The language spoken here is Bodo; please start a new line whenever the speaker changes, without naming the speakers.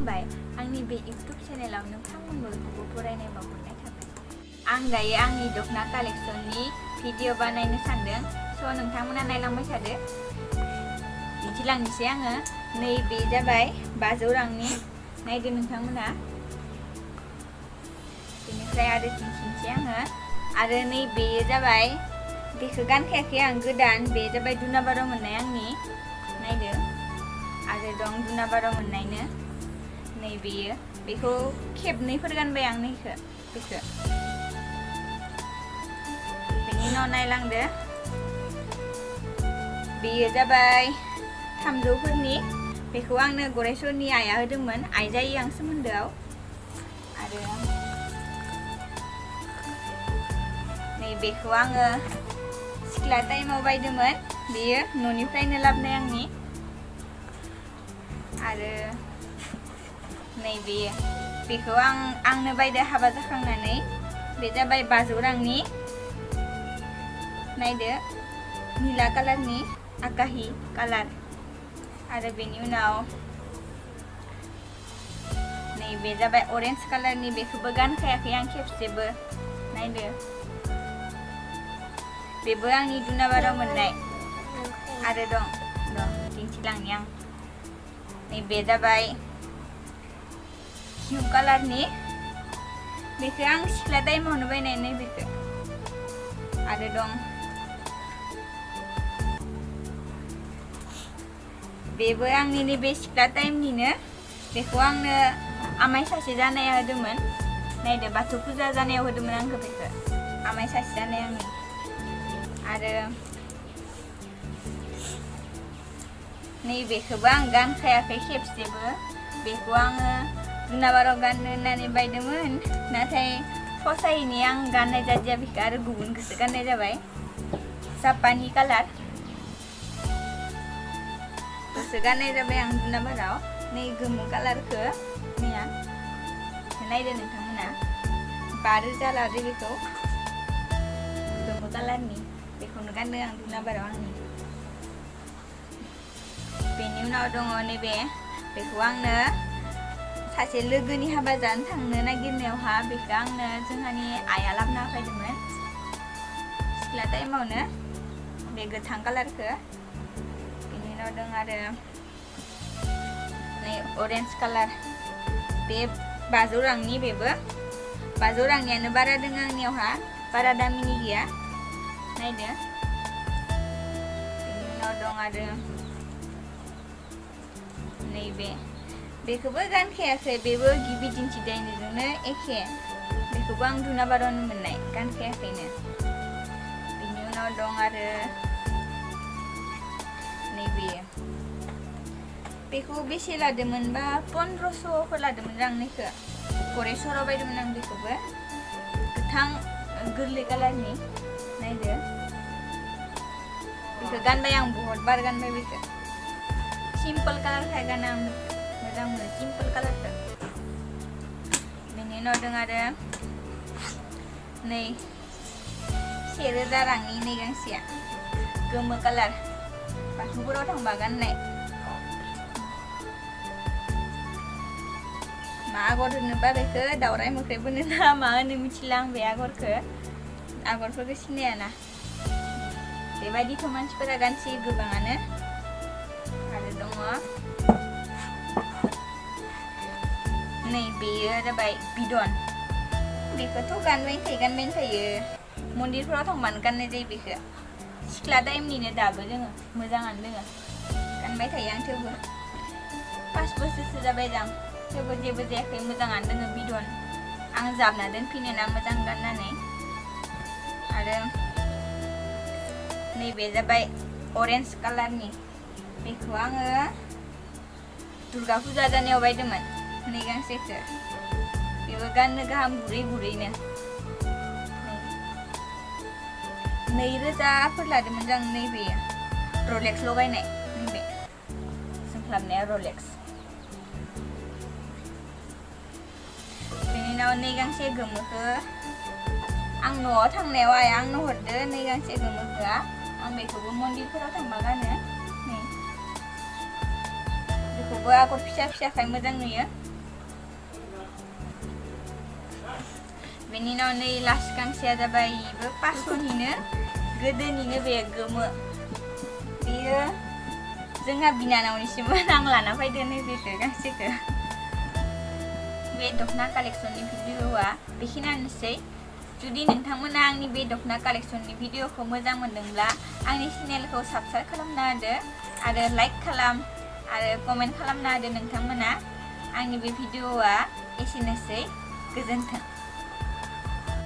खुलुमबाय आंनि बे YouTube चेनेलाव नोंथांमोनखौबो बरायनाय बावहरनाय थाबाय। आं दायो आंनि दख'ना कालेक्शननि भिडिअ बानायनो सानदों, स' नोंथांमोना नायलांबाय थादो। दिन्थिलांनोसै आङो। नैबे जाबाय 500 रांनि, नायदो नोंथांमोना। बेनिफ्राय आरो दिन्थिनोसै आङो। आरो नैबे जाबाय, बेखौ गानखायाखै आं, गोदान। बे जाबाय दुनाबाराव मोननाय आंनि, नायदो। आरो दं दुनाबाराव मोननायनो नैबेयो, बेखौ खेबनैफोर गानबाय आं बेखौ। बेनि उनाव नायलांदो, बेयो जाबाय 300फोरनि। बेखौ आंनो गरेस्वरनि आइया होदोंमोन, आइ जायो आं सोमोन्दोआव। आरो नैबेखौ आङो सिख्ला टाइमाव बायदोंमोन, बेयो न'निफ्रायनो लाबोनाय आंनि। आरो नैबे, बेखौ आंनो बायदो हाबा जाखांनानै। बे जाबाय 500 रांनि, नायदो, निला कालारनि, आकाहि कालार। आरो बेनि उनाव नैबे जाबाय अरेन्ज कालारनि, बेखौबो गानखायाखै आं खेबसेबो, नायदो। बेबो आंनि दुनाबाराव मोननाय। आरो दं दिन्थिलांनि आं। नैबे जाबाय हिउ कालारनि, बेखौ आं सिख्ला टाइमावनो बायनाय, नैबेखौ। आरो दं बेबो आंनि नैबे सिख्ला टाइमनिनो, बेखौ आंनो आमाइ सासे जानाया होदोंमोन। नायदो, बाथौ फुजा जानायाव होदोंमोन आंखौ बेखौ, आमाइ सासे जानाय आंनि। आरो नैबेखौबो आं गानखायाखै खेबसेबो। बेखौ आङो दुनाबाराव गाननो होननानै बायदोंमोन, नाथाय फसायैनि आं गाननाय जादिया बेखौ, आरो गुबुनखौसो गाननाय जाबाय। जापानि कालार, बेखौ गाननाय जाबाय आं दुनाबाराव। नै गोमो कालारखौ, नैया नायदो नोंथांमोना। 5,000 लादो बेखौ, गोमो कालारनि। बेखौनो गानदों आं दुनाबाराव आंनि। बेनि उनाव दङ नैबे, बेखौ आंनो सासे लोगोनि हाबा जानो थांनो नागिरनायावहा बेखौ आंनो जोंहानि आइया लाबोना होफैदोंमोन सिख्ला टाइमावनो, बे गोथां कालारखौ। बेनि उनाव दं आरो नै अरेन्ज कालार, बे 500 रांनि, बेबो 500 रांनियानो बारा दङ आंनियावहा, बारा दामिनि गैया, नायदो। बेनि उनाव दं आरो नैबे, बेखौबो गानखायाखै, बेबो गिबि दिन्थिनायजोंनो एखे। बेखौबो आं दुनाबारावनो मोननाय, गानखायाखैनो। बेनि उनाव दं आरो नैबे, बेखौ बेसे लादोंमोनबा 1500फोर लादोंमोन रांनिखौ। गरेस्वराव बायदोंमोन आं बेखौबो, गोथां गोरलै कालारनि, नायदो। बेखौ गानबाय आं, बहुत बार गानबाय बेखौ। सिम्पोल कालारखाय गानो आं, मोजां मोनो सिम्पोल कालारखौ। बेनि उनाव दं आरो नै 1000 रांनि नै गांसेया, गोमो कालार, बाथौफोराव थांबा गाननाय। मा आगर होनोबा बेखौ, दावराइ मोख्रेब होनो ना मा होनो मिथिला आं बे आगरखौ, आगरफोरखौ सिनायाना। बेबायदिथ' मानसिफोरा गानसोयो गोबाङानो। आरो दङ नै, बेयो जाबाय बिदन। बेखौथ' गानबायनो थायो, मन्दिरफोराव थांबानो गाननाय जायो बेखौ। सिख्ला टाइमनिनो, दाबो दोङो, मोजाङानो दोङो, गानबाय थायो आं। थेवबो 5 बोसोरसो जाबाय दां, थेवबो जेबो जायाखै, मोजाङानो दोङो बिदन। आं जाबना दोनफिनो ना मोजां गाननानै। आरो नैबे जाबाय अरेन्ज कालारनि, बेखौ आङो दुर्गा फुजा जानायाव बायदोंमोन, नै गांसेखौ। बेबो गाननो गाहाम, गुरै गुरैनो। 2000फोर लादोंमोन जों। नैबे रलेक्स लगायनाय, नैबे जोंख्लाबनाया रलेक्स। बेनि उनाव नै गांसे गोमोखौ आं न'आव थांनायाव आइया आंनो हरदो, नै गांसे गोमोखौ। आं बेखौबो मन्दिरफोराव थांबा गानो। नै बेखौ बेयावबो आगर फिसा फिसाखाय मोजां नुयो बेनि उनाव नै लास्ट गांसेया जाबाय बेबो पासनिनो गोदोनिनो बे गोमो बेयो जोंहा बिनानावनिसिममोन आं लाना फैदो नैबेखौ गांसेखौ बे दखना कालेक्शननि भिडिअआ बेखिनियानोसै जुदि नोंथांमोना आंनि बे दखना कालेक्शननि भिडिअखौ मोजां मोनदोंब्ला आंनि चेनेलखौ साबस्क्राइब खालामना होदो आरो लाइक खालाम आरो कमेन्ट खालामना होदो नोंथांमोना आंनि बे भिडिअआ एसेनोसै गोजोन्थों